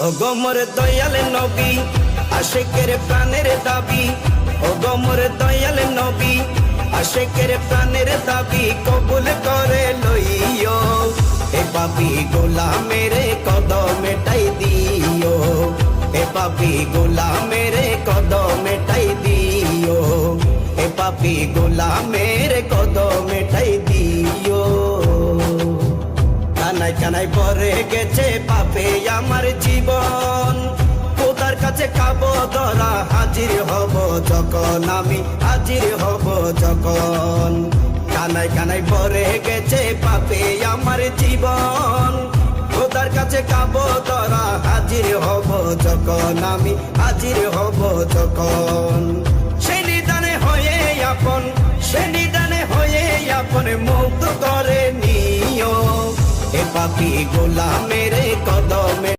ও গোমর দয়াল নবী আশিকের প্রাণের দাবি, ও গোমর দয়াল নবী আশিকের প্রাণের দাবি কবুল করে লইও। এ পাপী গোলামের কদমেটাই দিও, এ পাপী গোলামের কদমেটাই দিও, এ পাপী গোলামের কদমেটাই দিও। কানাই কানাই পরে গেছে পাপে আমার জীবন, খোদার কাছে খাবো ধরা হাজির হব যখন, আমি হাজির হব যখন। কানাই কানাই পরে গেছে পাপে আমার জীবন, খোদার কাছে খাবো ধরা হাজির হব যখন, আমি হাজির হব যখন। সে নিদানে হয়ে আপন, সে নিদানে হয়ে আপন মুক্ত করে নিও। এ পাপী গোলামের কদমে